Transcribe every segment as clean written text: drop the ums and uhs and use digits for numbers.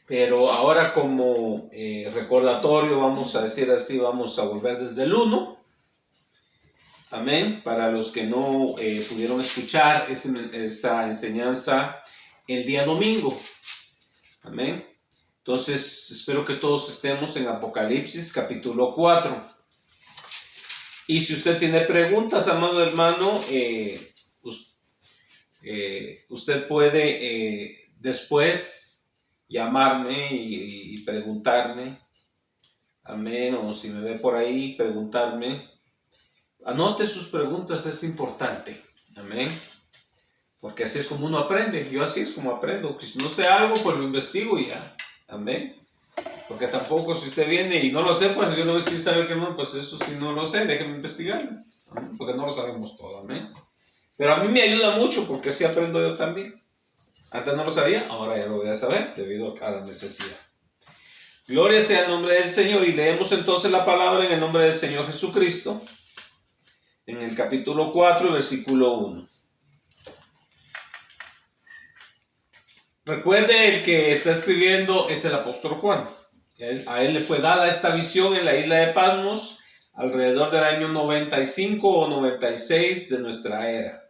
Pero ahora como recordatorio, vamos a decir así, vamos a volver desde el 1. Amén. Para los que no pudieron escuchar esta enseñanza el día domingo. Amén. Entonces, espero que todos estemos en Apocalipsis capítulo 4. Y si usted tiene preguntas, amado hermano, usted puede después llamarme y preguntarme. Amén. O si me ve por ahí, preguntarme. Anote sus preguntas, es importante. Amén. Porque así es como uno aprende. Yo así es como aprendo. Si no sé algo, pues lo investigo y ya. Amén. Porque tampoco si usted viene y no lo sé, pues yo no sé si sabe que no, pues eso sí no lo sé, déjeme investigar. Amén. Porque no lo sabemos todo. Amén. Pero a mí me ayuda mucho porque así aprendo yo también. Antes no lo sabía, ahora ya lo voy a saber debido a la necesidad. Gloria sea el nombre del Señor. Y leemos entonces la palabra en el nombre del Señor Jesucristo. En el capítulo 4, versículo 1. Recuerde, el que está escribiendo es el apóstol Juan. A él le fue dada esta visión en la isla de Patmos alrededor del año 95 o 96 de nuestra era.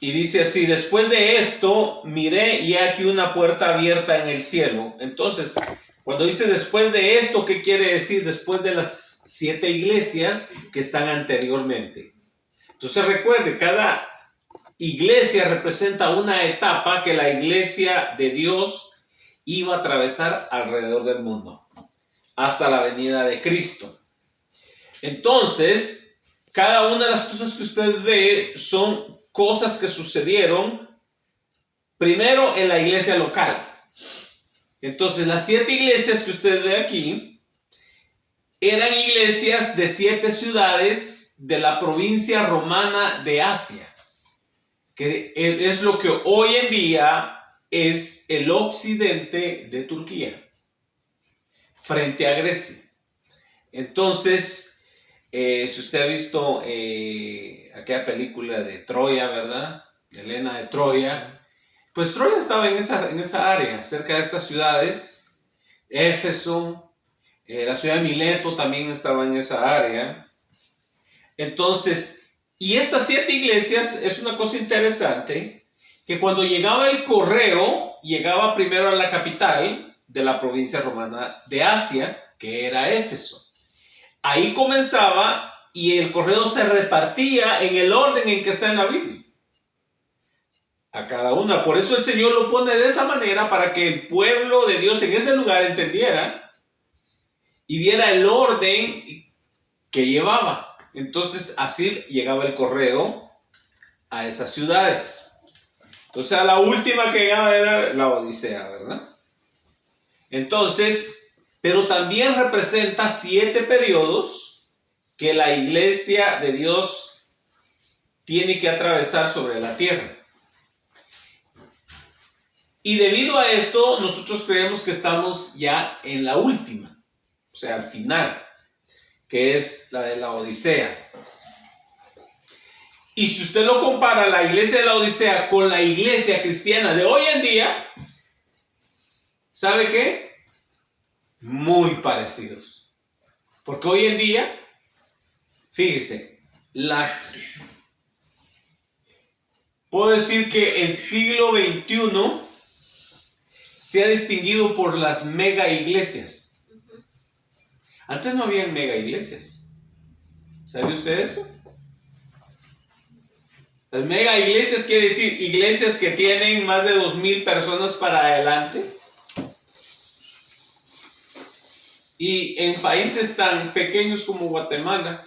Y dice así: después de esto miré y he aquí una puerta abierta en el cielo. Entonces, cuando dice después de esto, ¿qué quiere decir? Después de las 7 iglesias que están anteriormente. Entonces recuerde, cada iglesia representa una etapa que la iglesia de Dios iba a atravesar alrededor del mundo, hasta la venida de Cristo. Entonces, cada una de las cosas que usted ve son cosas que sucedieron primero en la iglesia local. Entonces, las 7 iglesias que usted ve aquí eran iglesias de 7 ciudades de la provincia romana de Asia, que es lo que hoy en día es el occidente de Turquía, frente a Grecia. Entonces, si usted ha visto aquella película de Troya, ¿verdad? Helena de Troya, pues Troya estaba en esa área, cerca de estas ciudades. Éfeso, la ciudad de Mileto también estaba en esa área. Entonces, y estas 7 iglesias es una cosa interesante, que cuando llegaba el correo, llegaba primero a la capital de la provincia romana de Asia, que era Éfeso. Ahí comenzaba y el correo se repartía en el orden en que está en la Biblia. A cada una. Por eso el Señor lo pone de esa manera, para que el pueblo de Dios en ese lugar entendiera y viera el orden que llevaba. Entonces así llegaba el correo a esas ciudades. Entonces a la última que llegaba era la Odisea, ¿verdad? Entonces, pero también representa 7 periodos que la iglesia de Dios tiene que atravesar sobre la tierra. Y debido a esto, nosotros creemos que estamos ya en la última, o sea, al final, que es la de la Odisea. Y si usted lo compara, la iglesia de la Odisea con la iglesia cristiana de hoy en día, ¿sabe qué? Muy parecidos. Porque hoy en día, fíjese, puedo decir que el siglo XXI se ha distinguido por las mega iglesias. Antes no había mega iglesias. ¿Sabe usted eso? Las mega iglesias quiere decir iglesias que tienen más de 2,000 personas para adelante. Y en países tan pequeños como Guatemala,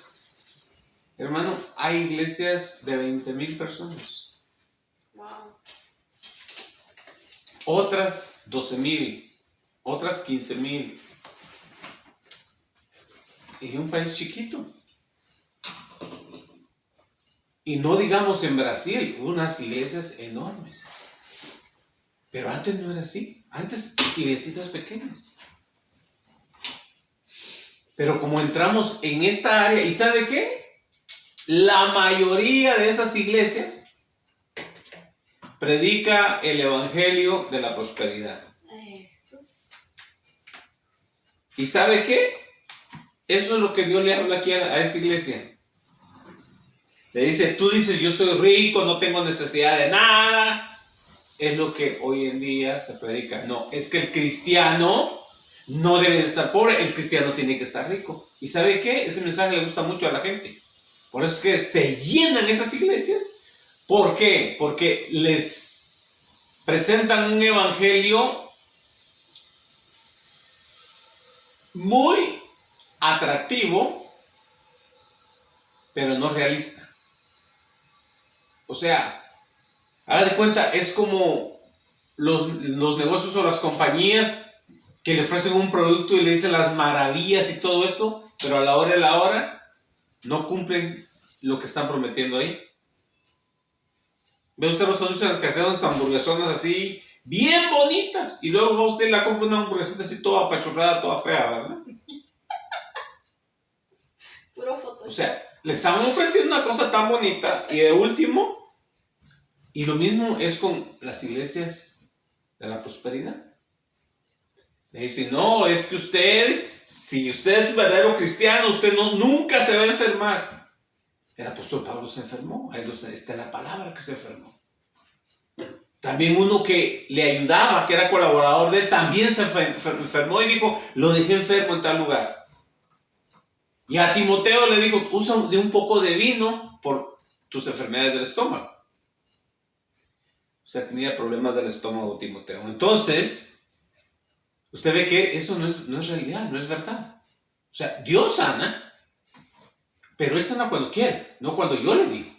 hermano, hay iglesias de 20,000 personas. Wow. Otras 12,000, otras 15,000. Y un país chiquito. Y no digamos en Brasil, unas iglesias enormes. Pero antes no era así. Antes iglesitas pequeñas. Pero como entramos en esta área, ¿y sabe qué? La mayoría de esas iglesias predica el evangelio de la prosperidad. Eso. ¿Y sabe qué? Eso es lo que Dios le habla aquí a esa iglesia. Le dice, tú dices, yo soy rico, no tengo necesidad de nada. Es lo que hoy en día se predica. No, es que el cristiano no debe de estar pobre, el cristiano tiene que estar rico. ¿Y sabe qué? Ese mensaje le gusta mucho a la gente. Por eso es que se llenan esas iglesias. ¿Por qué? Porque les presentan un evangelio muy atractivo, pero no realista. O sea, haga de cuenta, es como los negocios o las compañías que le ofrecen un producto y le dicen las maravillas y todo esto, pero a la hora de la hora no cumplen lo que están prometiendo ahí. Ve usted los anuncios de las carteras hamburguesonas así, bien bonitas, y luego va usted y la compra una hamburguesita así toda apachurrada, toda fea, ¿verdad? Puro foto. O sea, le estaban ofreciendo una cosa tan bonita y de último, y lo mismo es con las iglesias de la prosperidad. Le dicen, no, es que usted, si usted es un verdadero cristiano, usted nunca se va a enfermar. El apóstol Pablo se enfermó, ahí está la palabra que se enfermó. También uno que le ayudaba, que era colaborador de él, también se enfermó y dijo, lo dejé enfermo en tal lugar. Y a Timoteo le dijo, usa de un poco de vino por tus enfermedades del estómago. O sea, tenía problemas del estómago Timoteo. Entonces, usted ve que eso no es realidad, no es verdad. O sea, Dios sana, pero Él sana cuando quiere, no cuando yo le digo.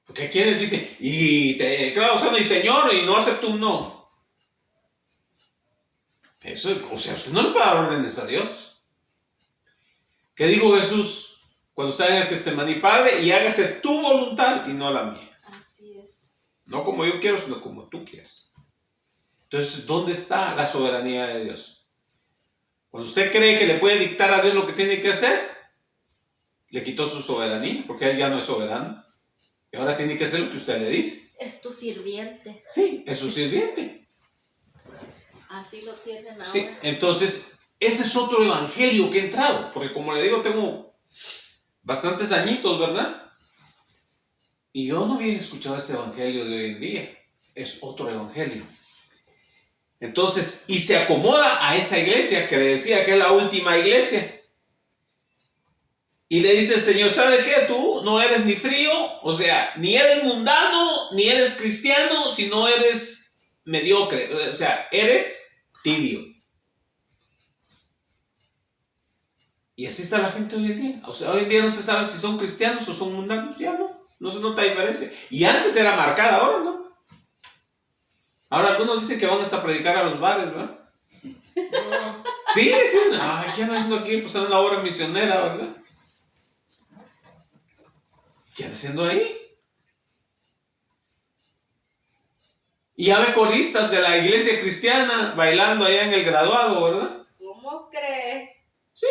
Porque quienes dicen, y te declaro sano y Señor, y no acepto un no. Eso, o sea, usted no le puede dar órdenes a Dios. ¿Qué dijo Jesús cuando está en el Getsemaní? Padre, y hágase tu voluntad y no la mía. Así es. No como yo quiero, sino como tú quieres. Entonces, ¿dónde está la soberanía de Dios? Cuando usted cree que le puede dictar a Dios lo que tiene que hacer, le quitó su soberanía, porque Él ya no es soberano. Y ahora tiene que hacer lo que usted le dice. Es tu sirviente. Sí, es su sirviente. Así lo tienen ahora. Sí, entonces, ese es otro evangelio que he entrado. Porque como le digo, tengo bastantes añitos, ¿verdad? Y yo no había escuchado ese evangelio de hoy en día. Es otro evangelio. Entonces, y se acomoda a esa iglesia que le decía que es la última iglesia. Y le dice el Señor, ¿sabe qué? Tú no eres ni frío, o sea, ni eres mundano, ni eres cristiano, sino eres mediocre. O sea, eres tibio. Y así está la gente hoy en día. O sea, hoy en día no se sabe si son cristianos o son mundanos. Ya no se nota diferencia. Y antes era marcada, ahora no. Ahora algunos dicen que van hasta predicar a los bares, ¿verdad? No. Sí, dicen, ay, ¿qué andan haciendo aquí? Pues en una obra misionera, ¿verdad? ¿Qué andan haciendo ahí? Y ya ve coristas de la iglesia cristiana bailando allá en el graduado, ¿verdad? ¿Cómo crees? Sí.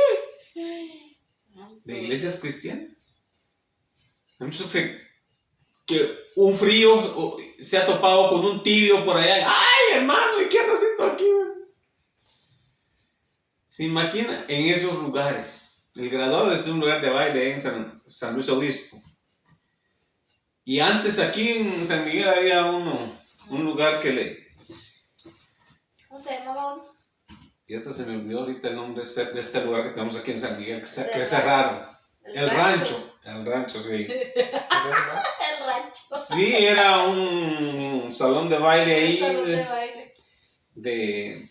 De iglesias cristianas. Hay muchos que un frío se ha topado con un tibio por allá. ¡Ay, hermano! ¿Y qué anda haciendo aquí? ¿Se imagina? En esos lugares. El graduado es un lugar de baile en San Luis Obispo. Y antes aquí en San Miguel había un lugar que le... ¿Cómo se llamaba uno? Y hasta se me olvidó ahorita el nombre de este lugar que tenemos aquí en San Miguel, que es rancho. raro. El rancho. El rancho, sí. El rancho. Sí, era un salón de baile ahí. Salón de baile.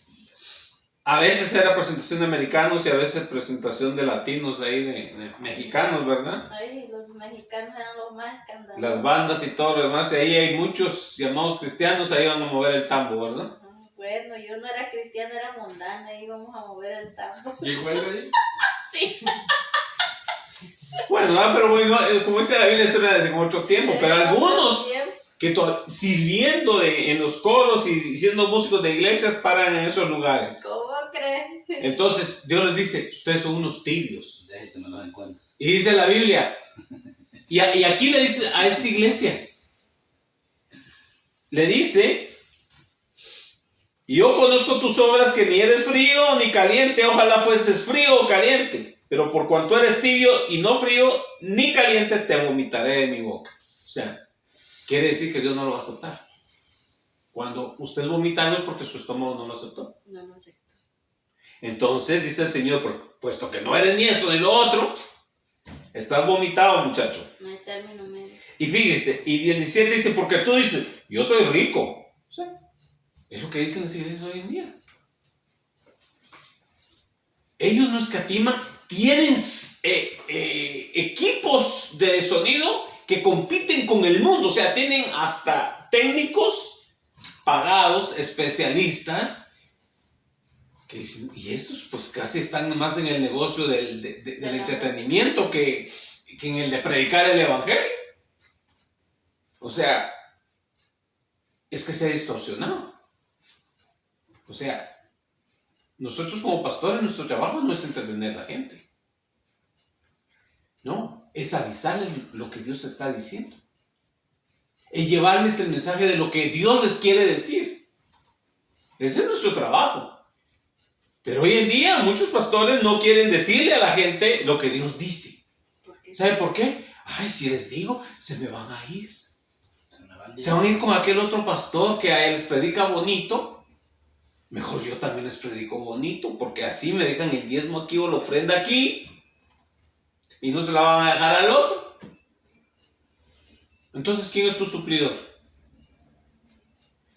A veces era presentación de americanos y a veces presentación de latinos ahí, de mexicanos, ¿verdad? Ay, los mexicanos eran los más escandalosos. Las bandas y todo lo demás. Y ahí hay muchos llamados cristianos, ahí van a mover el tambo, ¿verdad? Bueno, yo no era cristiana, era mundana, íbamos a mover el tambo. ¿Llegó el ahí? Sí. Bueno, pero bueno, como dice la Biblia, eso era desde mucho tiempo, pero algunos que sirviendo en los coros y siendo músicos de iglesias paran en esos lugares. ¿Cómo crees? Entonces Dios les dice, ustedes son unos tibios. Déjate, no lo dan cuenta. Y dice la Biblia, y aquí le dice a esta iglesia, le dice, yo conozco tus obras, que ni eres frío ni caliente, ojalá fueses frío o caliente, pero por cuanto eres tibio y no frío ni caliente, te vomitaré de mi boca. O sea, quiere decir que Dios no lo va a aceptar. Cuando usted vomita no es porque su estómago no lo aceptó. No lo acepto. Entonces dice el Señor, puesto que no eres ni esto ni lo otro, estás vomitado, muchacho. No hay término medio. Y fíjese, y el 17 dice, porque tú dices, yo soy rico. O sea, es lo que dicen las iglesias hoy en día. Ellos no escatiman, tienen equipos de sonido que compiten con el mundo. O sea, tienen hasta técnicos pagados, especialistas, que dicen, y estos pues casi están más en el negocio del entretenimiento que en el de predicar el evangelio. O sea, es que se ha distorsionado. O sea, nosotros como pastores, nuestro trabajo no es entretener a la gente. No, es avisarles lo que Dios está diciendo. Es llevarles el mensaje de lo que Dios les quiere decir. Ese es nuestro trabajo. Pero hoy en día muchos pastores no quieren decirle a la gente lo que Dios dice. ¿Sabe por qué? Ay, si les digo, se me van a ir. Se van a ir con aquel otro pastor que a él les predica bonito. Mejor yo también les predico bonito, porque así me dejan el diezmo aquí o la ofrenda aquí y no se la van a dejar al otro. Entonces, ¿quién es tu suplidor?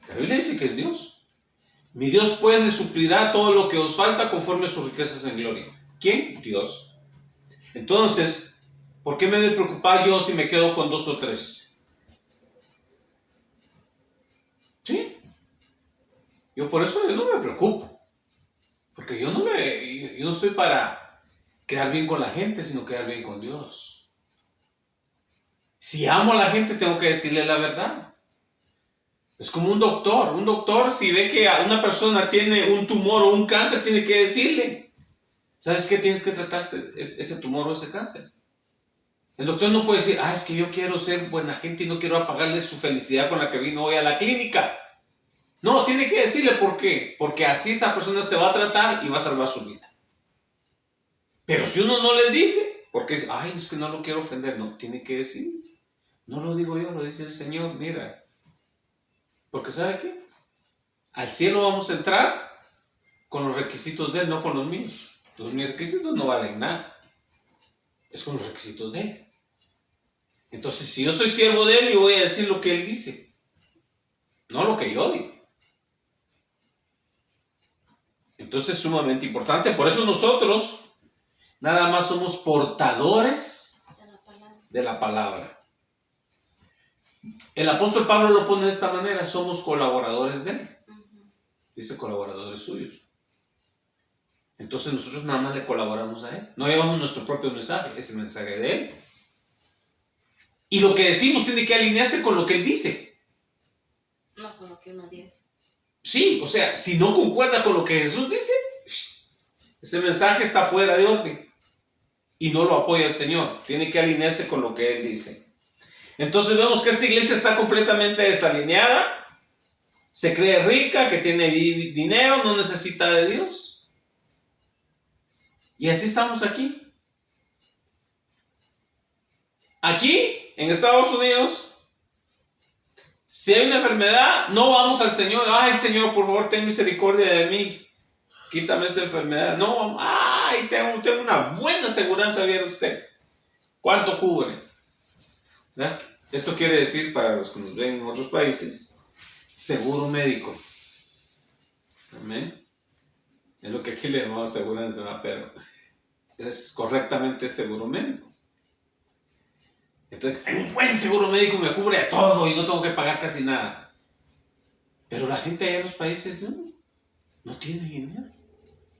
La Biblia dice que es Dios. Mi Dios pues le suplirá todo lo que os falta conforme a sus riquezas en gloria. ¿Quién? Dios. Entonces, ¿por qué me he de preocupar yo si me quedo con 2 o 3? ¿Sí? Yo por eso yo no me preocupo. Porque yo no estoy para quedar bien con la gente, sino quedar bien con Dios. Si amo a la gente, tengo que decirle la verdad. Es como un doctor. Un doctor, si ve que una persona tiene un tumor o un cáncer, tiene que decirle, ¿sabes qué? Tienes que tratarse ese tumor o ese cáncer. El doctor no puede decir, es que yo quiero ser buena gente y no quiero apagarle su felicidad con la que vino hoy a la clínica. No, tiene que decirle por qué. Porque así esa persona se va a tratar y va a salvar su vida. Pero si uno no le dice, porque es que no lo quiero ofender, no, tiene que decir. No lo digo yo, lo dice el Señor, mira. Porque ¿sabe qué? Al cielo vamos a entrar con los requisitos de Él, no con los míos. Mis requisitos no valen nada. Es con los requisitos de Él. Entonces, si yo soy siervo de Él, yo voy a decir lo que Él dice. No lo que yo digo. Entonces es sumamente importante. Por eso nosotros nada más somos portadores de la palabra. El apóstol Pablo lo pone de esta manera: somos colaboradores de Él. Dice colaboradores suyos. Entonces nosotros nada más le colaboramos a Él. No llevamos nuestro propio mensaje, es el mensaje de Él. Y lo que decimos tiene que alinearse con lo que Él dice. No con lo que uno dice. Sí, o sea, si no concuerda con lo que Jesús dice, ese mensaje está fuera de orden y no lo apoya el Señor. Tiene que alinearse con lo que Él dice. Entonces vemos que esta iglesia está completamente desalineada, se cree rica, que tiene dinero, no necesita de Dios. Y así estamos aquí. Aquí, en Estados Unidos, si hay una enfermedad, no vamos al Señor. Ay, Señor, por favor, ten misericordia de mí. Quítame esta enfermedad. No, tengo una buena aseguranza, viene usted. ¿Cuánto cubre? ¿Verdad? Esto quiere decir, para los que nos ven en otros países, seguro médico. Amén. Es lo que aquí le llamamos aseguranza, ¿no? Pero es correctamente seguro médico. Entonces, tengo un buen seguro médico, me cubre a todo y no tengo que pagar casi nada. Pero la gente allá en los países no tiene dinero.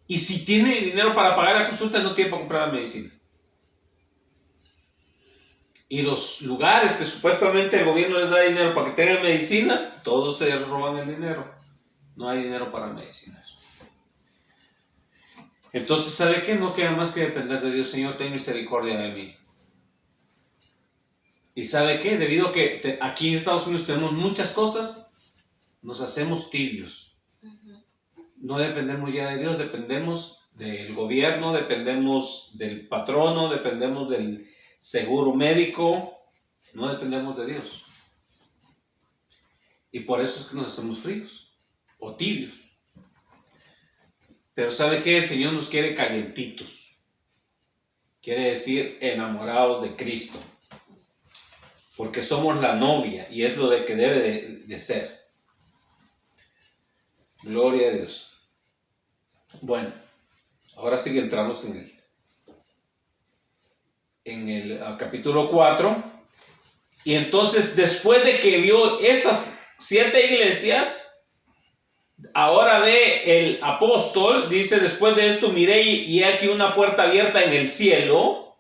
Y si tiene dinero para pagar la consulta, no tiene para comprar la medicina. Y los lugares que supuestamente el gobierno les da dinero para que tengan medicinas, todos se roban el dinero. No hay dinero para medicinas. Entonces, ¿sabe qué? No queda más que depender de Dios. Señor, ten misericordia de mí. ¿Y sabe qué? Debido a que aquí en Estados Unidos tenemos muchas cosas, nos hacemos tibios. No dependemos ya de Dios, dependemos del gobierno, dependemos del patrono, dependemos del seguro médico, no dependemos de Dios. Y por eso es que nos hacemos fríos o tibios. Pero ¿sabe qué? El Señor nos quiere calientitos. Quiere decir enamorados de Cristo. Porque somos la novia y es lo de que debe de ser. Gloria a Dios. Bueno, ahora sí que entramos en el capítulo 4. Y entonces, después de que vio estas 7 iglesias, ahora ve el apóstol, dice, después de esto miré y he aquí una puerta abierta en el cielo,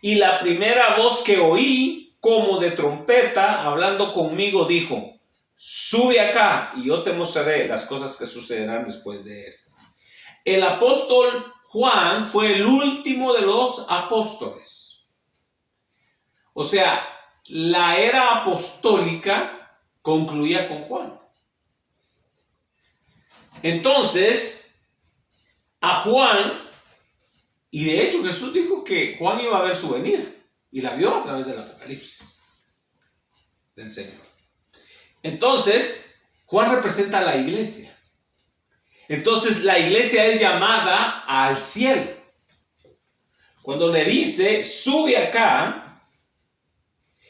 y la primera voz que oí, como de trompeta, hablando conmigo, dijo, sube acá y yo te mostraré las cosas que sucederán después de esto. El apóstol Juan fue el último de los apóstoles. O sea, la era apostólica concluía con Juan. Entonces, a Juan, y de hecho Jesús dijo que Juan iba a ver su venida, y la vio a través del Apocalipsis del Señor. Entonces, Juan representa a la iglesia. Entonces, la iglesia es llamada al cielo. Cuando le dice, sube acá,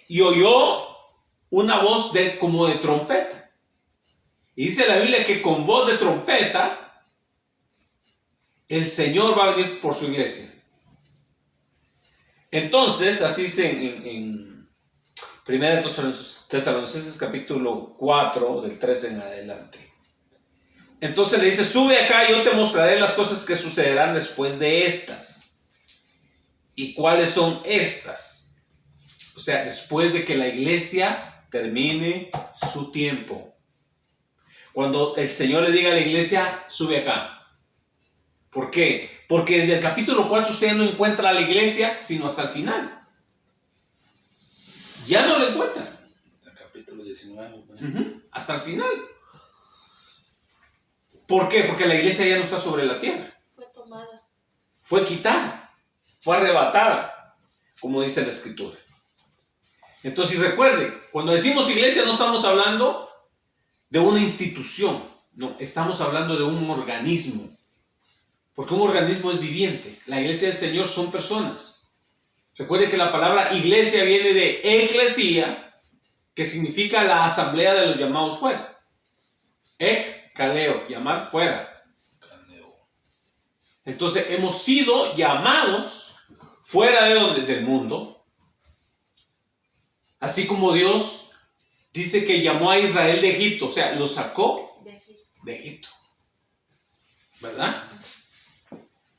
y oyó una voz como de trompeta. Y dice la Biblia que con voz de trompeta, el Señor va a venir por su iglesia. Entonces, así dice en 1 Tesalonicenses capítulo 4, del 13 en adelante. Entonces le dice, sube acá y yo te mostraré las cosas que sucederán después de estas. ¿Y cuáles son estas? O sea, después de que la iglesia termine su tiempo. Cuando el Señor le diga a la iglesia, sube acá. ¿Por qué? Porque desde el capítulo 4 usted no encuentra a la iglesia, sino hasta el final. Ya no lo encuentra. El capítulo 19. Hasta el final. ¿Por qué? Porque la iglesia ya no está sobre la tierra. Fue tomada. Fue quitada. Fue arrebatada, como dice la Escritura. Entonces recuerde, cuando decimos iglesia no estamos hablando de una institución. No, estamos hablando de un organismo. Porque un organismo es viviente. La iglesia del Señor son personas. Recuerde que la palabra iglesia viene de eclesia, que significa la asamblea de los llamados fuera. Caleo, llamar fuera. Entonces hemos sido llamados fuera de donde, del mundo. Así como Dios dice que llamó a Israel de Egipto, o sea, lo sacó de Egipto. ¿Verdad?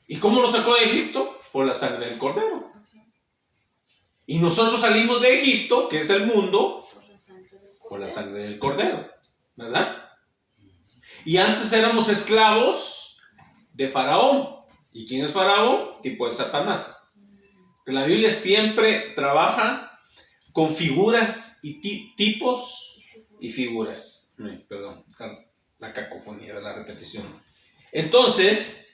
¿Y cómo lo sacó de Egipto? Por la sangre del Cordero. Y nosotros salimos de Egipto, que es el mundo, por la sangre del Cordero. ¿Verdad? Y antes éramos esclavos de Faraón. ¿Y quién es Faraón? Tipo de Satanás. Pero la Biblia siempre trabaja con figuras y tipos y figuras. Perdón, la cacofonía de la repetición. Entonces,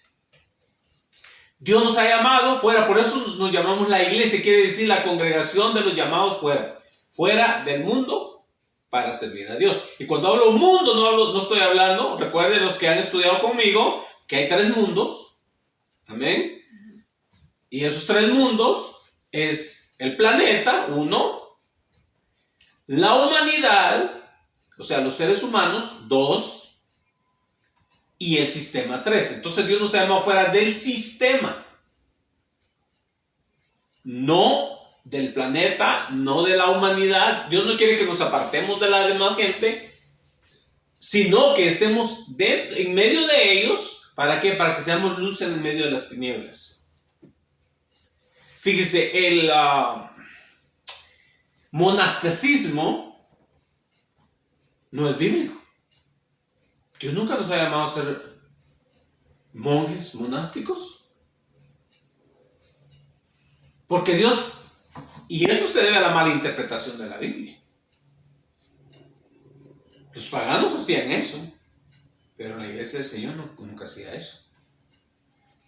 Dios nos ha llamado fuera, por eso nos llamamos la iglesia, quiere decir la congregación de los llamados fuera. Fuera del mundo para servir a Dios. Y cuando hablo mundo, no estoy hablando, recuerden los que han estudiado conmigo, que hay 3 mundos. Amén. Y esos 3 mundos es el planeta, 1, la humanidad, o sea, los seres humanos, 2, y el sistema, 3. Entonces Dios nos ha llamado fuera del sistema. No del planeta, no de la humanidad. Dios no quiere que nos apartemos de la demás gente, sino que estemos en medio de ellos. ¿Para qué? Para que seamos luz en medio de las tinieblas. Fíjese, el monasticismo no es bíblico. Dios nunca nos ha llamado a ser monjes monásticos. Porque Dios, y eso se debe a la mala interpretación de la Biblia. Los paganos hacían eso, pero la iglesia del Señor nunca hacía eso.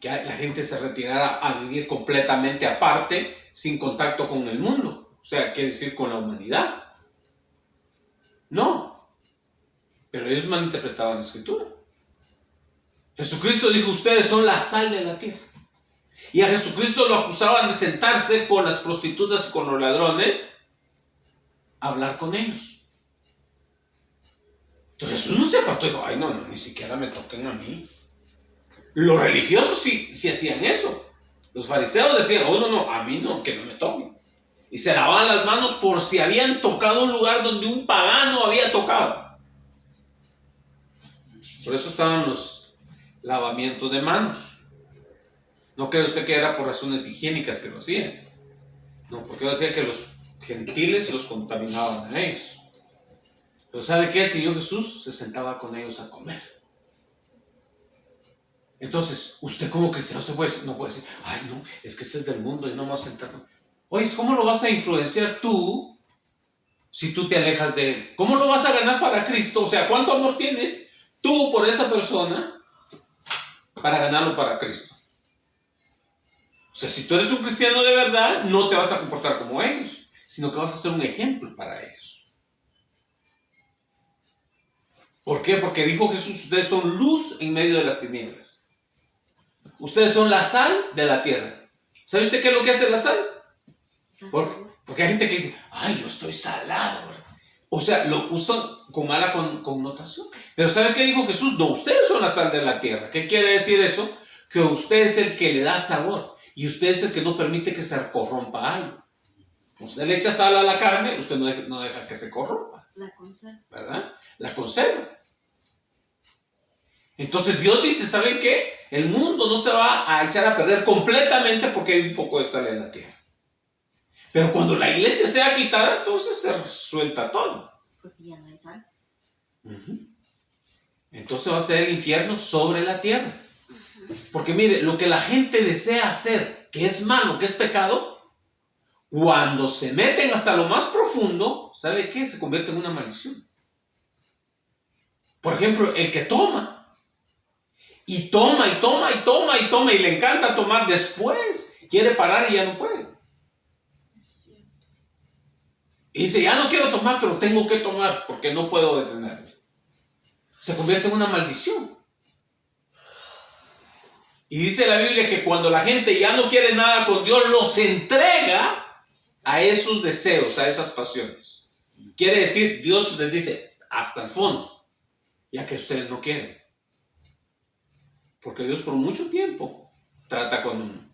Que la gente se retirara a vivir completamente aparte, sin contacto con el mundo. O sea, quiere decir con la humanidad. No. Pero ellos malinterpretaban la Escritura. Jesucristo dijo, ustedes son la sal de la tierra. Y a Jesucristo lo acusaban de sentarse con las prostitutas y con los ladrones a hablar con ellos. Entonces Jesús no se apartó y dijo, ay no, ni siquiera me toquen a mí. Los religiosos sí hacían eso. Los fariseos decían, oh no, a mí no, que no me toquen. Y se lavaban las manos por si habían tocado un lugar donde un pagano había tocado. Por eso estaban los lavamientos de manos. No cree usted que era por razones higiénicas que lo hacían. No, porque decía que los gentiles los contaminaban a ellos. Pero ¿sabe qué? El Señor Jesús se sentaba con ellos a comer. Entonces, usted como cristiano, no puede decir, ay no, es que ese es del mundo y no me va a sentar. Oye, ¿cómo lo vas a influenciar tú si tú te alejas de él? ¿Cómo lo vas a ganar para Cristo? O sea, ¿cuánto amor tienes tú por esa persona para ganarlo para Cristo? O sea, si tú eres un cristiano de verdad, no te vas a comportar como ellos, sino que vas a ser un ejemplo para ellos. ¿Por qué? Porque dijo Jesús, ustedes son luz en medio de las tinieblas. Ustedes son la sal de la tierra. ¿Sabe usted qué es lo que hace la sal? Porque hay gente que dice, ay, yo estoy salado. O sea, lo usan con mala connotación. Pero ¿sabe qué dijo Jesús? No, ustedes son la sal de la tierra. ¿Qué quiere decir eso? Que usted es el que le da sabor. Y usted es el que no permite que se corrompa algo. Usted le echa sal a la carne, usted no deja que se corrompa. La conserva. ¿Verdad? La conserva. Entonces Dios dice, ¿saben qué? El mundo no se va a echar a perder completamente porque hay un poco de sal en la tierra. Pero cuando la iglesia sea quitada, entonces se suelta todo. Porque ya no hay sal. Entonces va a ser el infierno sobre la tierra. Porque mire, lo que la gente desea hacer, que es malo, que es pecado, cuando se meten hasta lo más profundo, ¿sabe qué? Se convierte en una maldición. Por ejemplo, el que toma. Y toma, y toma, y toma, y toma, y le encanta tomar, después quiere parar y ya no puede. Y dice, ya no quiero tomar, pero tengo que tomar porque no puedo detenerme. Se convierte en una maldición. Y dice la Biblia que cuando la gente ya no quiere nada con Dios, los entrega a esos deseos, a esas pasiones. Quiere decir, Dios les dice, hasta el fondo, ya que ustedes no quieren. Porque Dios por mucho tiempo trata con uno.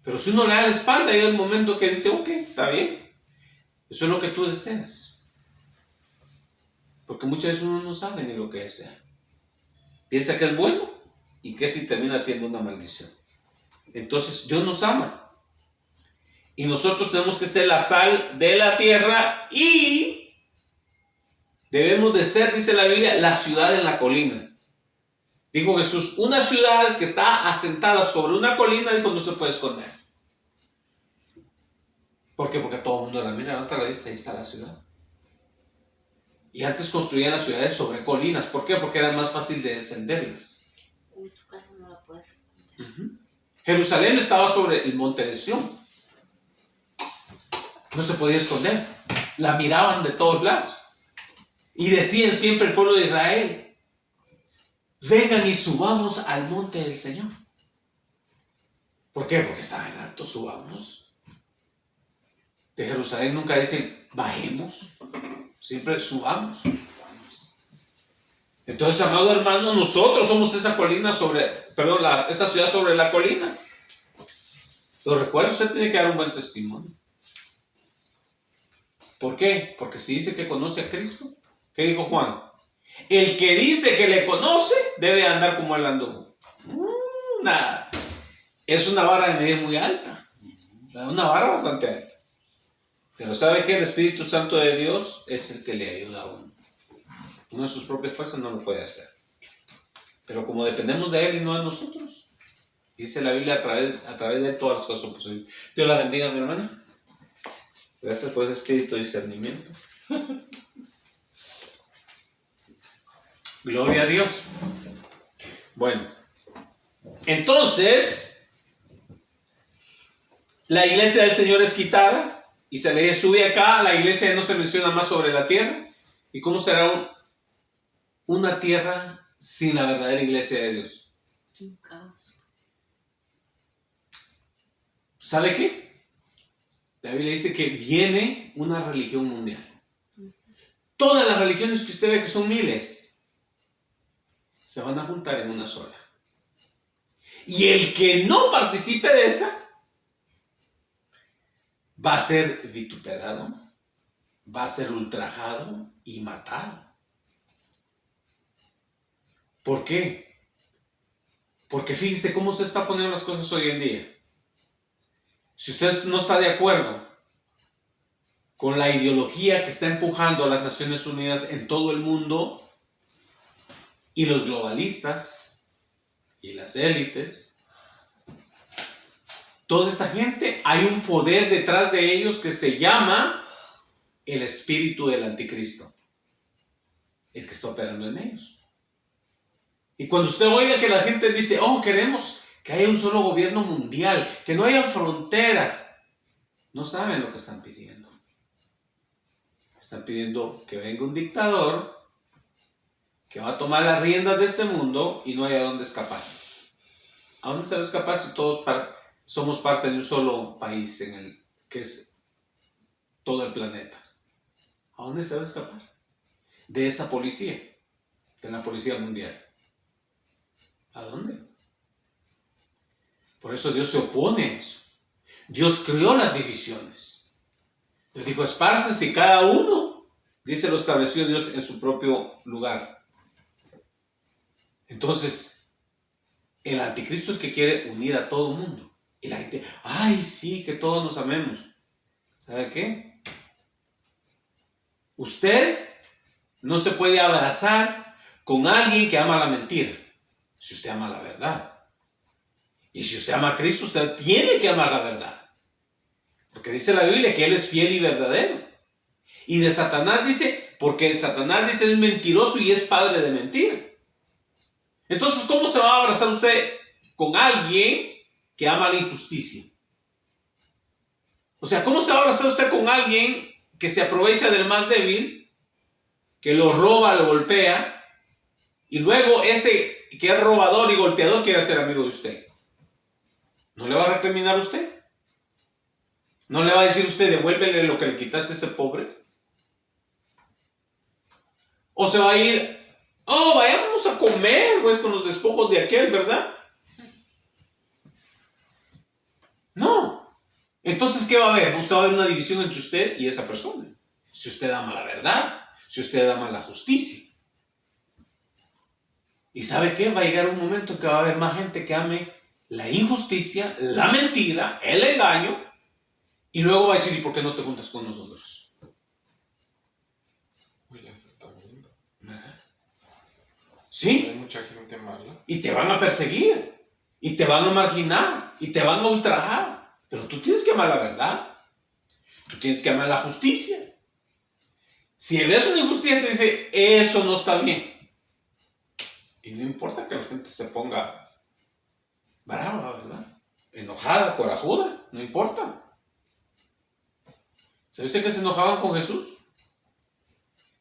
Pero si uno le da la espalda, llega el momento que dice, ok, está bien. Eso es lo que tú deseas. Porque muchas veces uno no sabe ni lo que desea. Piensa que es bueno y que si termina siendo una maldición. Entonces Dios nos ama. Y nosotros tenemos que ser la sal de la tierra y debemos de ser, dice la Biblia, la ciudad en la colina. Dijo Jesús, una ciudad que está asentada sobre una colina, dijo, no se puede esconder. ¿Por qué? Porque todo el mundo la mira, levanta la vista, ahí está la ciudad. Y antes construían las ciudades sobre colinas. ¿Por qué? Porque era más fácil de defenderlas. Uy, tu casa no la puedes esconder. Jerusalén estaba sobre el monte de Sión. No se podía esconder. La miraban de todos lados. Y decían siempre el pueblo de Israel, vengan y subamos al monte del Señor. ¿Por qué? Porque estaba en alto, subamos. De Jerusalén nunca dicen, bajemos. Siempre subamos. Entonces, amado hermano, nosotros somos esa colina esa ciudad sobre la colina. Lo recuerdo, usted tiene que dar un buen testimonio. ¿Por qué? Porque si dice que conoce a Cristo, ¿qué dijo Juan? El que dice que le conoce debe andar como él anduvo. Nada. Es una vara de medir muy alta. Una vara bastante alta. Pero ¿sabe qué? El Espíritu Santo de Dios es el que le ayuda a uno. Uno de sus propias fuerzas no lo puede hacer. Pero como dependemos de Él y no de nosotros, dice la Biblia, a través de Él todas las cosas son posibles. Dios la bendiga, mi hermana. Gracias por ese espíritu de discernimiento. Gloria a Dios. Bueno, entonces, la iglesia del Señor es quitada y se le sube acá. La iglesia no se menciona más sobre la tierra. ¿Y cómo será una tierra sin la verdadera iglesia de Dios? Un caos. ¿Sabe qué? La Biblia dice que viene una religión mundial. Todas las religiones que usted ve, que son miles, se van a juntar en una sola. Y el que no participe de esa va a ser vituperado, va a ser ultrajado y matado. ¿Por qué? Porque fíjese cómo se están poniendo las cosas hoy en día. Si usted no está de acuerdo con la ideología que está empujando a las Naciones Unidas en todo el mundo, y los globalistas y las élites, toda esa gente, hay un poder detrás de ellos que se llama el espíritu del anticristo, el que está operando en ellos. Y cuando usted oiga que la gente dice, oh, queremos que haya un solo gobierno mundial, que no haya fronteras, no saben lo que están pidiendo. Están pidiendo que venga un dictador que va a tomar las riendas de este mundo y no haya dónde escapar. ¿A dónde se va a escapar si todos somos parte de un solo país que es todo el planeta? ¿A dónde se va a escapar? De esa policía, de la policía mundial. ¿A dónde? Por eso Dios se opone a eso. Dios creó las divisiones. Le dijo, espárcense y cada uno, dice, lo estableció Dios en su propio lugar. Entonces, el anticristo es que quiere unir a todo el mundo. Y la gente, ay, sí, que todos nos amemos. ¿Sabe qué? Usted no se puede abrazar con alguien que ama la mentira, si usted ama la verdad. Y si usted ama a Cristo, usted tiene que amar la verdad. Porque dice la Biblia que Él es fiel y verdadero. Y de Satanás dice, porque Satanás dice es mentiroso y es padre de mentira. Entonces, ¿cómo se va a abrazar usted con alguien que ama la injusticia? O sea, ¿cómo se va a abrazar usted con alguien que se aprovecha del más débil, que lo roba, lo golpea, y luego ese que es robador y golpeador quiere ser amigo de usted? ¿No le va a recriminar a usted? ¿No le va a decir usted, devuélvele lo que le quitaste a ese pobre? ¿O se va a ir, oh, vayamos a comer, pues, con los despojos de aquel, ¿verdad? No. Entonces, ¿qué va a haber? Usted va a haber una división entre usted y esa persona. Si usted ama la verdad, si usted ama la justicia. ¿Y sabe qué? Va a llegar un momento en que va a haber más gente que ame la injusticia, la mentira, el engaño, y luego va a decir, ¿y por qué no te juntas con nosotros? Uy, ya se está viendo. ¿Verdad? Hay ¿Sí? mucha gente mala. Y te van a perseguir, y te van a marginar, y te van a ultrajar. Pero tú tienes que amar la verdad. Tú tienes que amar la justicia. Si ves una injusticia, te dice, eso no está bien. Y no importa que la gente se ponga brava, ¿verdad? Enojada, corajuda, no importa. ¿Sabe usted que se enojaban con Jesús?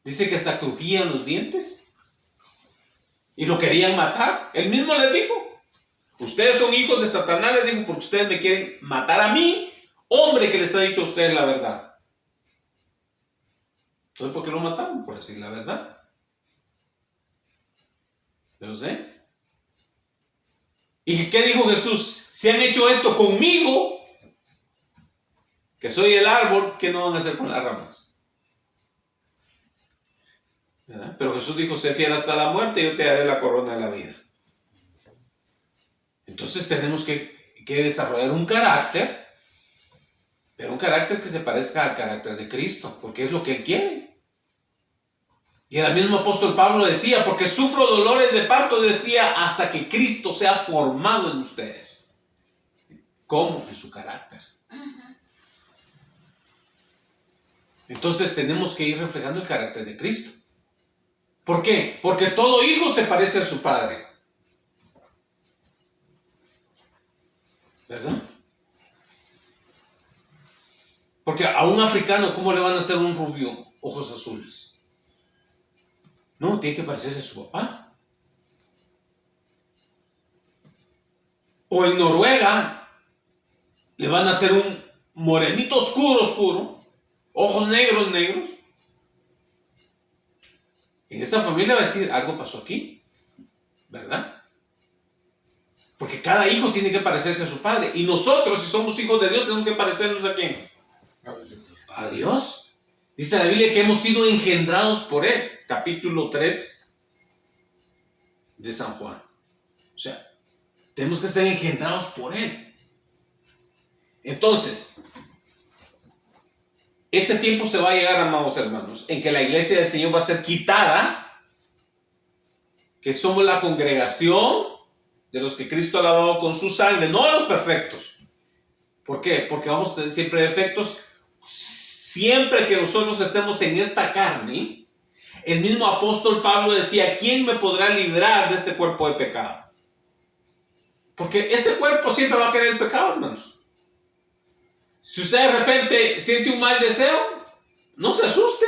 Dice que hasta crujían los dientes y lo querían matar. Él mismo les dijo, ustedes son hijos de Satanás, les dijo, porque ustedes me quieren matar a mí, hombre que les ha dicho a ustedes la verdad. Entonces, ¿por qué lo mataron? Por decir la verdad. ¿Lo sé? ¿Y qué dijo Jesús? Si han hecho esto conmigo, que soy el árbol, ¿qué no van a hacer con las ramas? ¿Verdad? Pero Jesús dijo, sé fiel hasta la muerte y yo te daré la corona de la vida. Entonces tenemos que desarrollar un carácter, pero un carácter que se parezca al carácter de Cristo, porque es lo que Él quiere. Y el mismo apóstol Pablo decía, porque sufro dolores de parto, decía, hasta que Cristo sea formado en ustedes. ¿Cómo? En su carácter. Entonces tenemos que ir reflejando el carácter de Cristo. ¿Por qué? Porque todo hijo se parece a su padre. ¿Verdad? Porque a un africano, ¿cómo le van a hacer un rubio ojos azules? No, tiene que parecerse a su papá. O en Noruega, le van a hacer un morenito oscuro, ojos negros. En esa familia va a decir, algo pasó aquí, ¿verdad? Porque cada hijo tiene que parecerse a su padre. Y nosotros, si somos hijos de Dios, tenemos que parecernos ¿a quién? A Dios. Dice la Biblia que hemos sido engendrados por Él. Capítulo 3 de San Juan. O sea, tenemos que ser engendrados por Él. Entonces, ese tiempo se va a llegar, amados hermanos, en que la iglesia del Señor va a ser quitada, que somos la congregación de los que Cristo ha lavado con su sangre, no a los perfectos. ¿Por qué? Porque vamos a tener siempre defectos. Siempre que nosotros estemos en esta carne, el mismo apóstol Pablo decía, ¿quién me podrá librar de este cuerpo de pecado? Porque este cuerpo siempre va a querer el pecado, hermanos. Si usted de repente siente un mal deseo, no se asuste.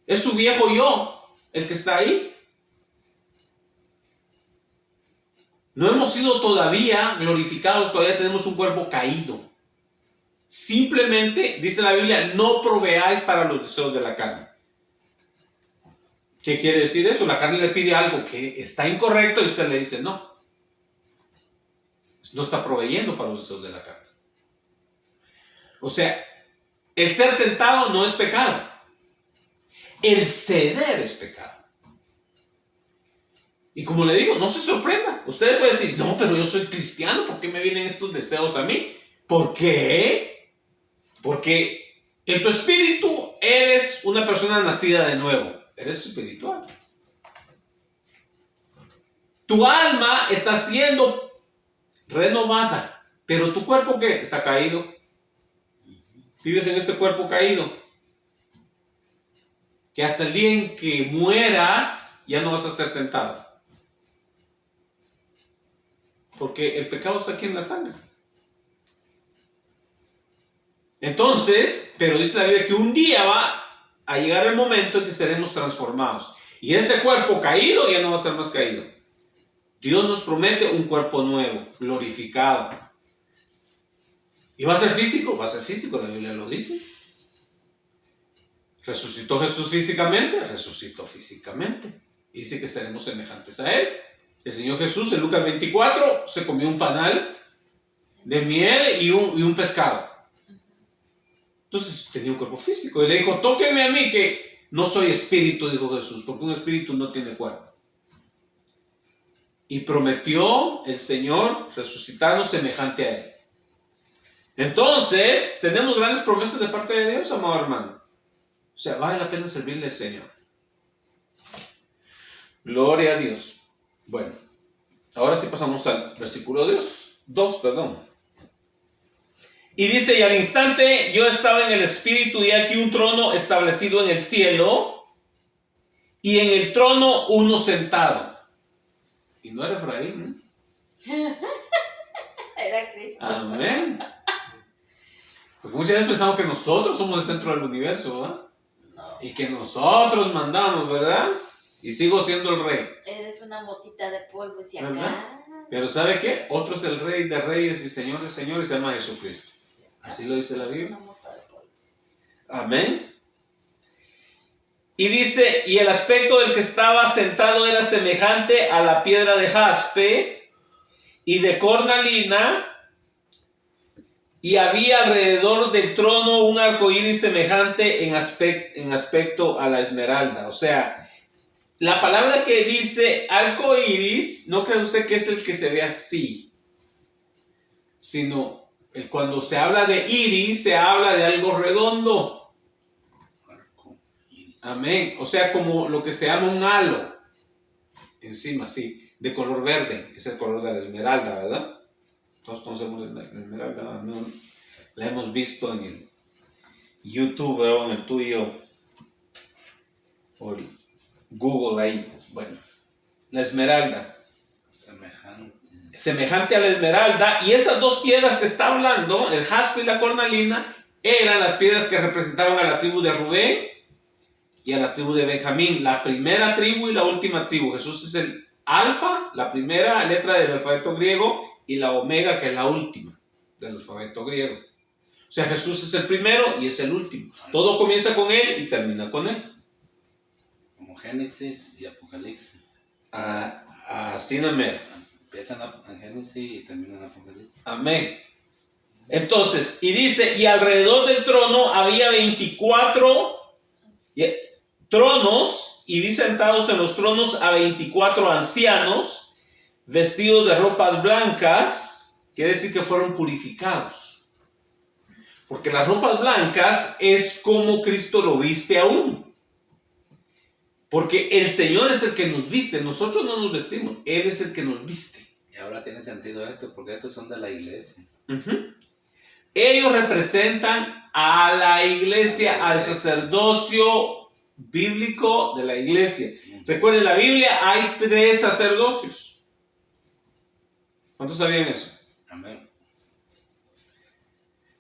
Es su viejo yo el que está ahí. No hemos sido todavía glorificados, todavía tenemos un cuerpo caído. Simplemente, dice la Biblia, no proveáis para los deseos de la carne. ¿Qué quiere decir eso? La carne le pide algo que está incorrecto y usted le dice no. No está proveyendo para los deseos de la carne. O sea, el ser tentado no es pecado. El ceder es pecado. Y como le digo, no se sorprenda. Usted puede decir, no, pero yo soy cristiano, ¿por qué me vienen estos deseos a mí? ¿Por qué? Porque en tu espíritu eres una persona nacida de nuevo. Eres espiritual. Tu alma está siendo renovada. Pero tu cuerpo, ¿qué? Está caído. Vives en este cuerpo caído. Que hasta el día en que mueras, ya no vas a ser tentado. Porque el pecado está aquí en la sangre. Entonces, pero dice la Biblia que un día va a llegar el momento en que seremos transformados. Y este cuerpo caído ya no va a estar más caído. Dios nos promete un cuerpo nuevo, glorificado. ¿Y va a ser físico? Va a ser físico, la Biblia lo dice. ¿Resucitó Jesús físicamente? Resucitó físicamente. Y dice que seremos semejantes a Él. El Señor Jesús en Lucas 24 se comió un panal de miel y un pescado. Entonces tenía un cuerpo físico. Y le dijo, tóquenme a mí que no soy espíritu, dijo Jesús, porque un espíritu no tiene cuerpo. Y prometió el Señor resucitarnos semejante a Él. Entonces, tenemos grandes promesas de parte de Dios, amado hermano. O sea, vale la pena servirle al Señor. Gloria a Dios. Bueno, ahora sí pasamos al versículo 2. Y dice, y al instante yo estaba en el Espíritu y aquí un trono establecido en el cielo y en el trono uno sentado. Y no era Efraín, ¿eh? Era Cristo. Amén. Porque muchas veces pensamos que nosotros somos el centro del universo, ¿verdad? No. Y que nosotros mandamos, ¿verdad? Y sigo siendo el rey. Eres una motita de polvo, si ¿Verdad? acá. Pero ¿sabe qué? Otro es el rey de reyes y señor de señores, se llama Jesucristo. Así lo dice la Es Biblia. una mota de polvo. Amén. Y dice, y el aspecto del que estaba sentado era semejante a la piedra de jaspe y de cornalina, y había alrededor del trono un arco iris semejante en aspecto a la esmeralda. O sea, la palabra que dice arco iris, no cree usted que es el que se ve así, sino cuando se habla de iris, se habla de algo redondo. Amén. O sea, como lo que se llama un halo encima, sí, de color verde, es el color de la esmeralda, ¿verdad? Todos conocemos la esmeralda, ¿no? La hemos visto en el YouTube o en el tuyo, Google ahí. Bueno, la esmeralda. Semejante. Semejante a la esmeralda. Y esas dos piedras que está hablando, el jaspe y la cornalina, eran las piedras que representaban a la tribu de Rubén y a la tribu de Benjamín. La primera tribu y la última tribu. Jesús es el alfa, la primera letra del alfabeto griego, y la omega, que es la última del alfabeto griego. O sea, Jesús es el primero y es el último. Todo comienza con él y termina con él. Como Génesis y Apocalipsis. Así no me. Empiezan en Génesis y terminan en Apocalipsis. Amén. Entonces, y dice, y alrededor del trono había 24 tronos, y vi sentados en los tronos a 24 ancianos, vestidos de ropas blancas, quiere decir que fueron purificados. Porque las ropas blancas es como Cristo lo viste aún. Porque el Señor es el que nos viste, nosotros no nos vestimos, Él es el que nos viste. Y ahora tiene sentido esto, porque estos son de la iglesia. Ellos representan a la iglesia, al sacerdocio bíblico de la iglesia. Recuerden, en la Biblia hay 3 sacerdocios. ¿Cuántos sabían eso? Amén.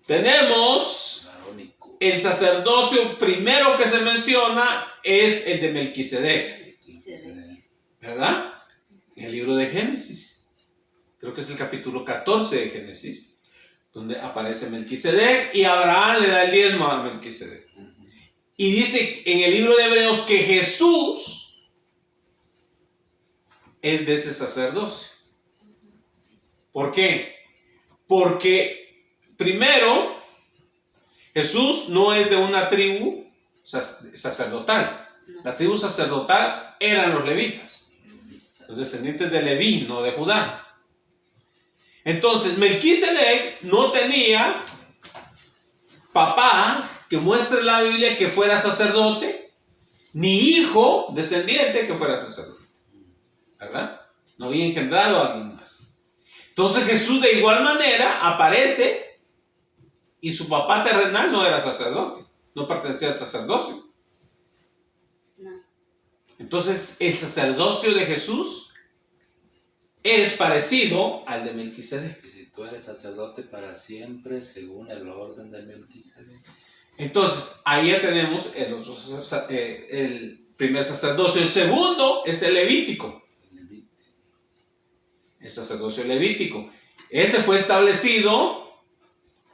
Tenemos Arónico. el sacerdocio primero que se menciona es el de Melquisedec, ¿verdad? En el libro de Génesis. Creo que es el capítulo 14 de Génesis, donde aparece Melquisedec y Abraham le da el diezmo a Melquisedec. Y dice en el libro de Hebreos que Jesús es de ese sacerdocio. ¿Por qué? Porque primero, Jesús no es de una tribu sacerdotal. La tribu sacerdotal eran los levitas, los descendientes de Leví, no de Judá. Entonces, Melquisedec no tenía papá que muestre en la Biblia que fuera sacerdote, ni hijo descendiente que fuera sacerdote, ¿verdad? No había engendrado a alguien más. Entonces Jesús de igual manera aparece y su papá terrenal no era sacerdote, no pertenecía al sacerdocio. No. Entonces el sacerdocio de Jesús es parecido al de Melquisedec. Y si tú eres sacerdote para siempre, según el orden de Melquisedec. Entonces ahí ya tenemos el primer sacerdocio. El segundo es el levítico. El sacerdocio levítico. Ese fue establecido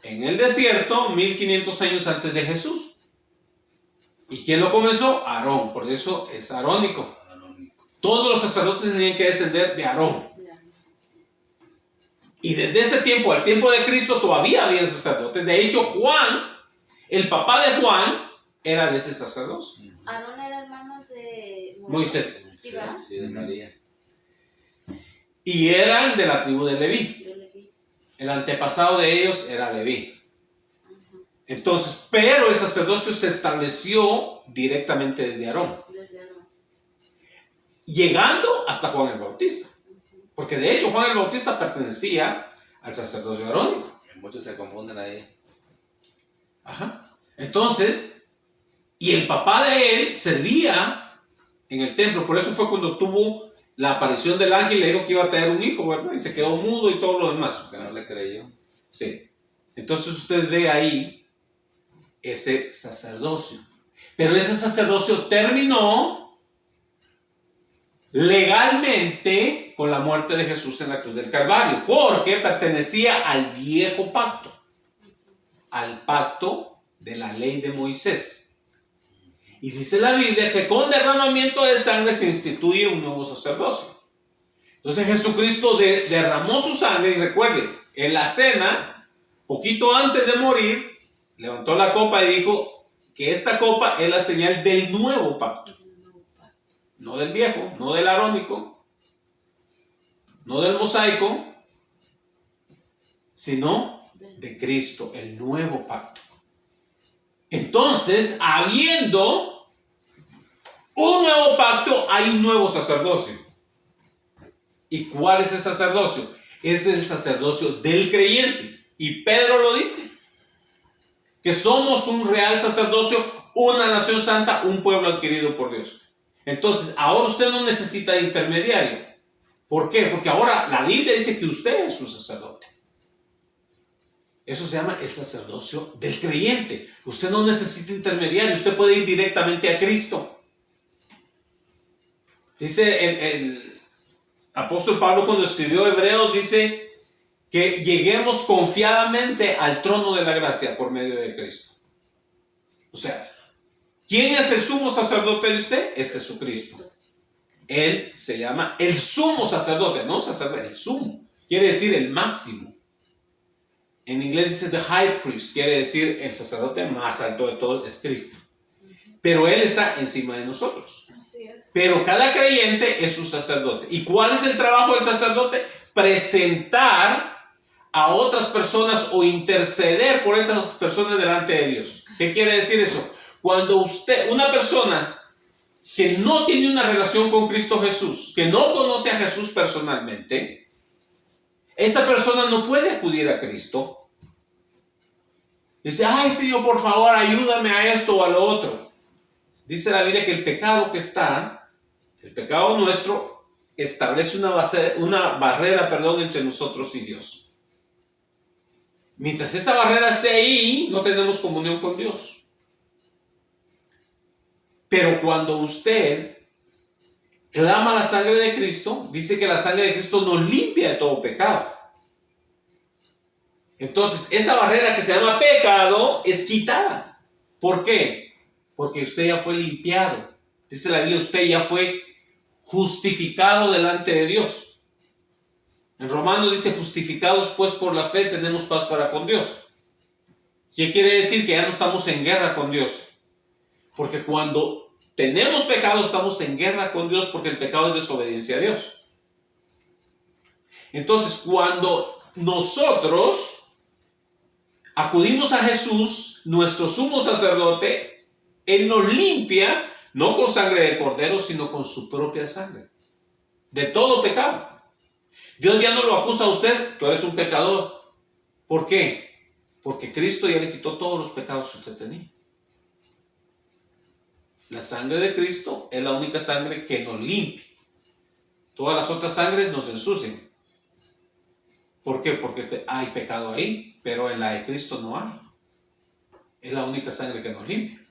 en el desierto 1500 años antes de Jesús. ¿Y quién lo comenzó? Aarón, por eso es arónico. Todos los sacerdotes tenían que descender de Aarón. Y desde ese tiempo, al tiempo de Cristo, todavía había sacerdotes. De hecho, Juan, el papá de Juan, era de ese sacerdocio. Aarón era hermano de Moisés. Sí, ¿verdad? Sí, de María. Y eran de la tribu de Leví. De Leví. El antepasado de ellos era Leví. Entonces, pero el sacerdocio se estableció directamente desde Aarón, Desde Aarón. llegando hasta Juan el Bautista. Porque de hecho Juan el Bautista pertenecía al sacerdocio arónico. Muchos se confunden ahí. Ajá. Entonces, y el papá de él servía en el templo. Por eso fue cuando tuvo la aparición del ángel y le dijo que iba a tener un hijo, ¿verdad? Y se quedó mudo y todo lo demás. Que no le creyó. Sí. Entonces usted ve ahí ese sacerdocio. Pero ese sacerdocio terminó legalmente con la muerte de Jesús en la cruz del Calvario, porque pertenecía al viejo pacto, al pacto de la ley de Moisés. Y dice la Biblia que con derramamiento de sangre se instituye un nuevo sacerdocio. Entonces Jesucristo derramó su sangre, y recuerde, en la cena, poquito antes de morir, levantó la copa y dijo que esta copa es la señal del nuevo pacto. No del viejo, no del arónico, no del mosaico, sino de Cristo, el nuevo pacto. Entonces, habiendo un nuevo pacto, hay un nuevo sacerdocio. ¿Y cuál es el sacerdocio? Es el sacerdocio del creyente. Y Pedro lo dice, que somos un real sacerdocio, una nación santa, un pueblo adquirido por Dios. Entonces, ahora usted no necesita intermediario. ¿Por qué? Porque ahora la Biblia dice que usted es un sacerdote. Eso se llama el sacerdocio del creyente. Usted no necesita intermediario, usted puede ir directamente a Cristo. Dice el apóstol Pablo cuando escribió Hebreos, dice que lleguemos confiadamente al trono de la gracia por medio de Cristo. O sea, ¿quién es el sumo sacerdote de usted? Es Jesucristo. Él se llama el sumo sacerdote, no sacerdote, el sumo. Quiere decir el máximo. En inglés dice the high priest, quiere decir el sacerdote más alto de todos es Cristo. Pero Él está encima de nosotros. Así es. Pero cada creyente es un sacerdote. ¿Y cuál es el trabajo del sacerdote? Presentar a otras personas o interceder por estas personas delante de Dios. ¿Qué quiere decir eso? Cuando una persona que no tiene una relación con Cristo Jesús, que no conoce a Jesús personalmente, esa persona no puede acudir a Cristo. Dice, ay Señor, por favor, ayúdame a esto o a lo otro. Dice la Biblia que el pecado el pecado nuestro, establece una barrera entre nosotros y Dios. Mientras esa barrera esté ahí, no tenemos comunión con Dios. Pero cuando usted clama la sangre de Cristo, dice que la sangre de Cristo nos limpia de todo pecado. Entonces, esa barrera que se llama pecado es quitada. ¿Por qué? Porque usted ya fue limpiado. Dice la Biblia, usted ya fue justificado delante de Dios. En Romanos dice, justificados pues por la fe tenemos paz para con Dios. ¿Qué quiere decir? Que ya no estamos en guerra con Dios. Porque cuando tenemos pecado estamos en guerra con Dios porque el pecado es desobediencia a Dios. Entonces, cuando nosotros acudimos a Jesús, nuestro sumo sacerdote, Él nos limpia, no con sangre de cordero, sino con su propia sangre, de todo pecado. Dios ya no lo acusa a usted, tú eres un pecador. ¿Por qué? Porque Cristo ya le quitó todos los pecados que usted tenía. La sangre de Cristo es la única sangre que nos limpia. Todas las otras sangres nos ensucian. ¿Por qué? Porque hay pecado ahí, pero en la de Cristo no hay. Es la única sangre que nos limpia.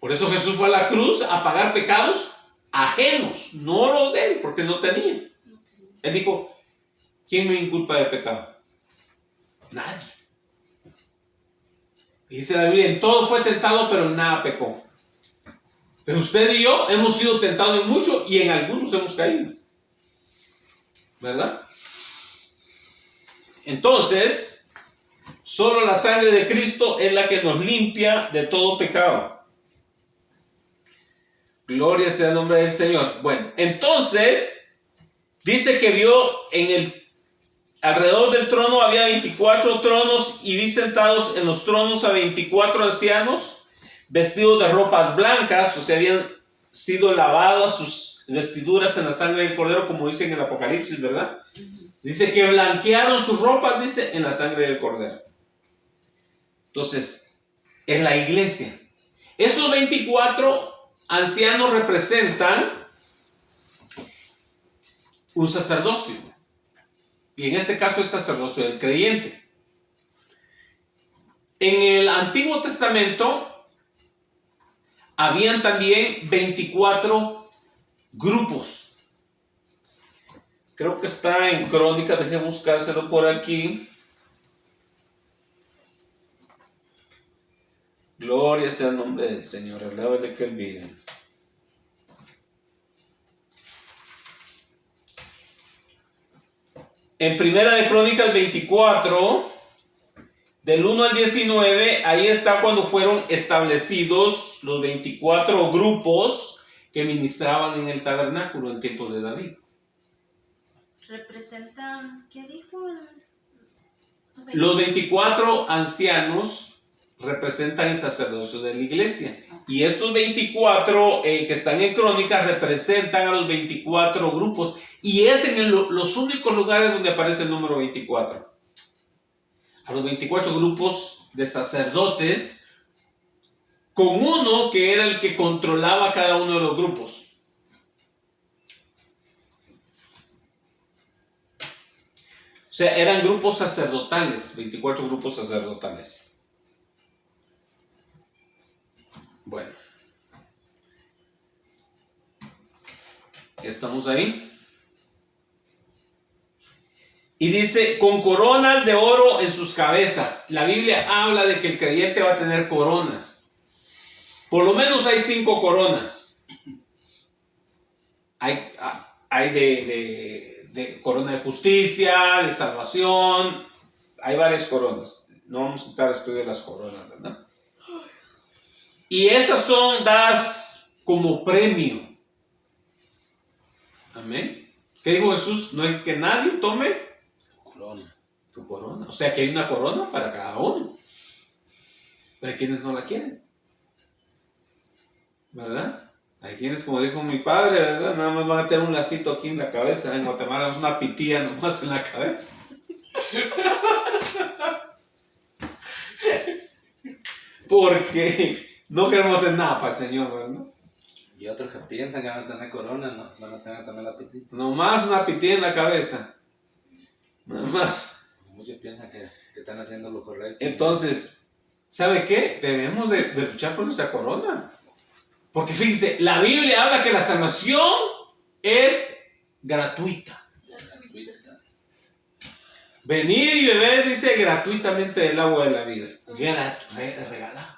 Por eso Jesús fue a la cruz a pagar pecados ajenos, no los de Él, porque no tenía. Él dijo, ¿quién me inculpa de pecado? Nadie. Dice la Biblia, en todo fue tentado, pero en nada pecó. Pero usted y yo hemos sido tentados en mucho y en algunos hemos caído. ¿Verdad? Entonces, solo la sangre de Cristo es la que nos limpia de todo pecado. Gloria sea el nombre del Señor. Bueno, entonces, dice que vio alrededor del trono había 24 tronos y vi sentados en los tronos a 24 ancianos vestidos de ropas blancas, o sea, habían sido lavadas sus vestiduras en la sangre del Cordero, como dice en el Apocalipsis, ¿verdad? Dice que blanquearon sus ropas, dice, en la sangre del Cordero. Entonces, es la iglesia. Esos 24 ancianos representan un sacerdocio. Y en este caso el sacerdocio del creyente. En el Antiguo Testamento habían también 24 grupos. Creo que está en Crónicas, déjenme buscárselo por aquí. Gloria sea el nombre del Señor, alábale que Él vive. En Primera de Crónicas 24, del 1 al 19, ahí está cuando fueron establecidos los 24 grupos que ministraban en el tabernáculo en tiempos de David. Representan, ¿qué dijo? Los 24 ancianos representan el sacerdocio de la iglesia. Y estos 24 que están en Crónicas representan a los 24 grupos. Y es en los únicos lugares donde aparece el número 24. A los 24 grupos de sacerdotes con uno que era el que controlaba cada uno de los grupos. O sea, eran grupos sacerdotales, 24 grupos sacerdotales. Bueno. ¿Estamos ahí? Y dice, con coronas de oro en sus cabezas. La Biblia habla de que el creyente va a tener coronas. Por lo menos hay 5 coronas. Hay de corona de justicia, de salvación. Hay varias coronas. No vamos a entrar a estudiar las coronas, ¿verdad? Y esas son dadas como premio. Amén. ¿Qué dijo Jesús? No hay que nadie tome Corona. tu corona. O sea que hay una corona para cada uno. Hay quienes no la quieren. ¿Verdad? Hay quienes, como dijo mi padre, ¿verdad? Nada más van a tener un lacito aquí en la cabeza. En Guatemala es una pitilla nomás en la cabeza. Porque no queremos hacer nada para el Señor, ¿verdad? Y otros que piensan que van a tener corona, no, van a tener también la pitita. Nomás una pitilla en la cabeza. Nada más. Muchos piensan que están haciendo lo correcto. Entonces, ¿sabe qué? Debemos de luchar por nuestra corona. Porque fíjense, la Biblia habla que la salvación es gratuita. Gratuita. Venir y beber, dice, gratuitamente del agua de la vida. Regalado.